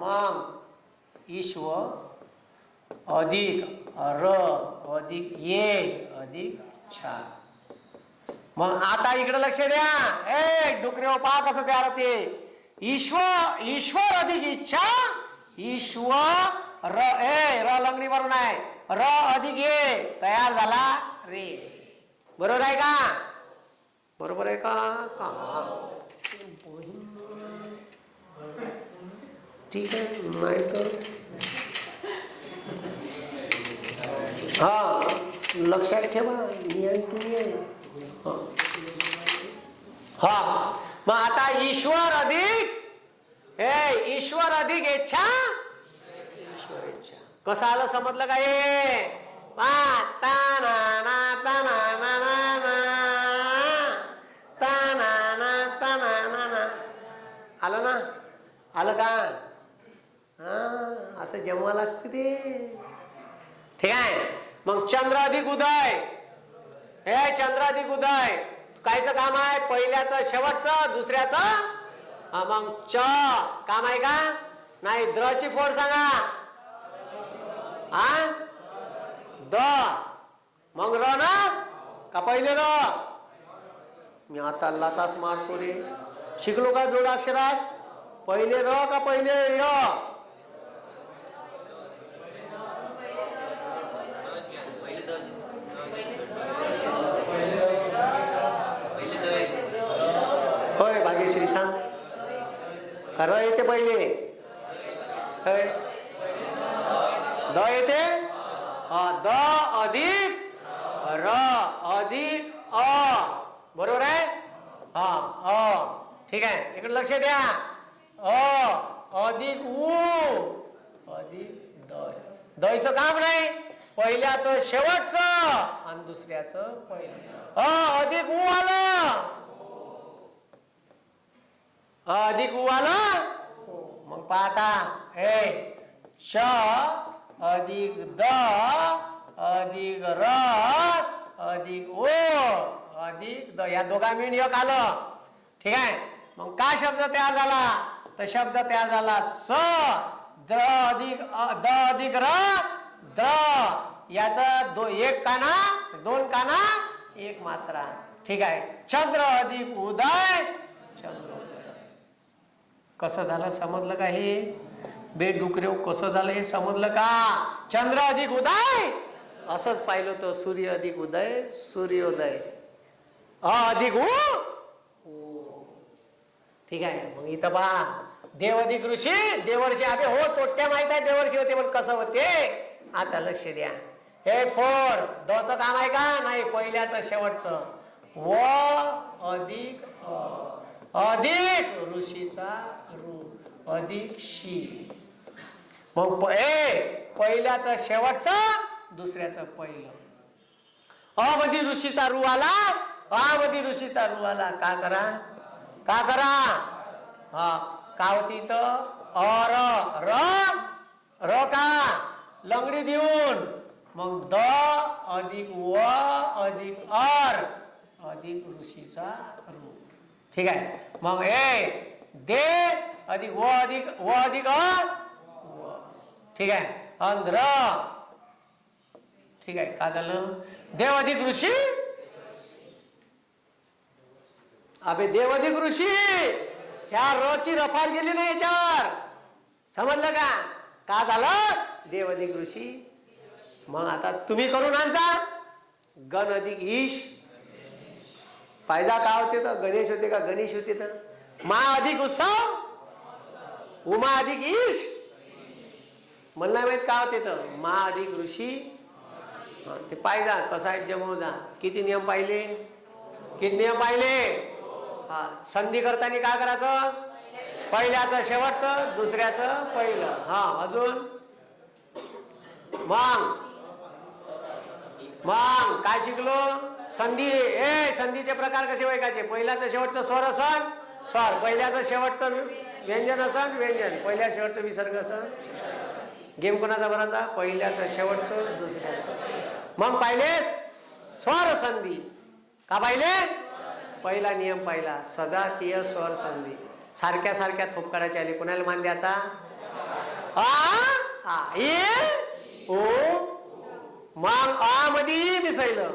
मग ईश्व अधिक र अधिक ये अधिक छा. मग आता इकडे लक्ष द्या. ए डुकरे पहा कसं तयार होते. ईश्वर अधिक इच्छा. ईश्वर र र लंगडी भरून आहे. र अधिक ये तयार झाला रे. बरोबर आहे का? बरोबर आहे का? ठीक आहे. नाही तर हा लक्षात ठेवा. मी आहे तुम्ही आहे. हा मग आता ईश्वर अधिक ईश्वर अधिक इच्छा. ईश्वर इच्छा कसं आलं समजलं का? हे आलं ना? आलं का? हा असं जेव्हा लागते ते. ठीक आहे. मग चंद्र अधिक उदय. हे चंद्र अधिक उदय कायचं काम आहे? पहिल्याचं शेवटचं दुसऱ्याचं. मग च काम आहे का? नाही. द्रची फोड सांगा. हा द मग र ना का पहिले र? मी आता लातास मारतो रे. शिकलो का जोडाक्षरात? पहिले र का पहिले य? होय भाग्यश्री सांग. र येते पहिले. द येते. द अधिक र अधिक अ. बरोबर आहे. ठीक आहे. इकडे लक्ष द्या. अधिक उ अधिक दय. दयचं काम नाही. पहिल्याचं शेवटचं आणि दुसऱ्याचं पहिलं. अधिक उ आलं. अधिक उ आलं. मग पाहता हे श अधिक द अधिक र अधिक ओ अधिक द. या दोघा मिळून एक आलं. ठीक आहे. मग काय शब्द तयार झाला? तर शब्द तयार झाला स द्र अधिक द अधिक र द्र. याचा एक काना दोन काना एक मात्रा. ठीक आहे. चंद्र अधिक उदय चंद्रोदय. कसं झालं समजलं का? हे बेडुकरे कसं झालं हे समजलं का? चंद्र अधिक उदय असंच पाहिलं तर सूर्य अधिक उदय सूर्योदय. अधिक उ. ठीक आहे. मग इथं पहा देव अधिक ऋषी देवर्षी. अबे हो चोट्या माहित आहे देवर्षी होते पण कसं होते. आता लक्ष द्या. हे फोड दचं काम आहे का? नाही. पहिल्याचं शेवटचं व अधिक अधिक ऋषीचा रू अधिक शी. मग पहिल्याचं शेवटचं दुसऱ्याचं पहिलं. मध्ये ऋषीचा रू आला. मध्ये ऋषीचा रू आला. का करा का करा? का होती इथं र र र का लंगडी देऊन. मग द अधिक व अधिक अर अधिक ऋषीचा रू. ठीक आहे. मग दे अधिक व अधिक अर. ठीक आहे. अंध्र. ठीक आहे. काय झालं? देव अधिक ऋषी. अबे देव अधिक ऋषी. ह्या र ची रफार गेली नाही याच्यावर. समजलं का? का झालं? देव अधिक ऋषी. मग आता तुम्ही करून आणता. गण अधिक ईश. पाहिजा का होते तर गणेश होते का गणेश होते तर. मा अधिक उत्सव उमा अधिक ईश. मला नाही माहित का होते तर मा अधिक ऋषी. ते पाहिजा कसा आहे जमवजा. किती नियम पाहिले? किती नियम पाहिले? संधी करताना काय करायचं? पहिल्याचं शेवटचं, दुसऱ्याचं पहिलं. हा अजून मग काय शिकलो? संधी. संधीचे प्रकार कसे ओळखायचे? पहिल्याचं शेवटचं स्वर असन स्वर, पहिल्याचं शेवटचं व्यंजन असन व्यंजन, पहिल्या शेवटचं विसर्ग असन. गेम कोणाचा भराचा? पहिल्याचं शेवटचं दुसऱ्याचं. मग पाहिले स्वर संधी का पाहिले? पहिला नियम पाहिला, सजातीय स्वर संधी. सारख्या सारख्या थोपकाराचे आले, कोणाला मान द्यायचा? आ ए ओ. मग आ मध्ये मिसळलं,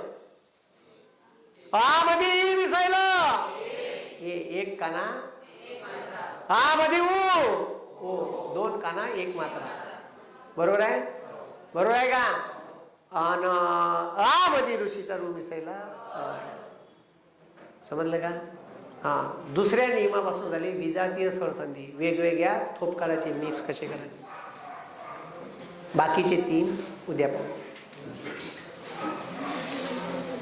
आ मध्ये मिसळलं, हे एक काना, आ मध्ये ओ दोन काना एक मात्रा. बरोबर आहे? बरोबर आहे का? अन आ मध्ये ऋषीचा रू मिसळला. समजलं का? हा दुसऱ्या नियमापासून झाली विजातीय स्वर संधी. वेगवेगळ्या थोपकाराचे मिक्स कसे करायचे. बाकीचे 3 उद्या पाहू.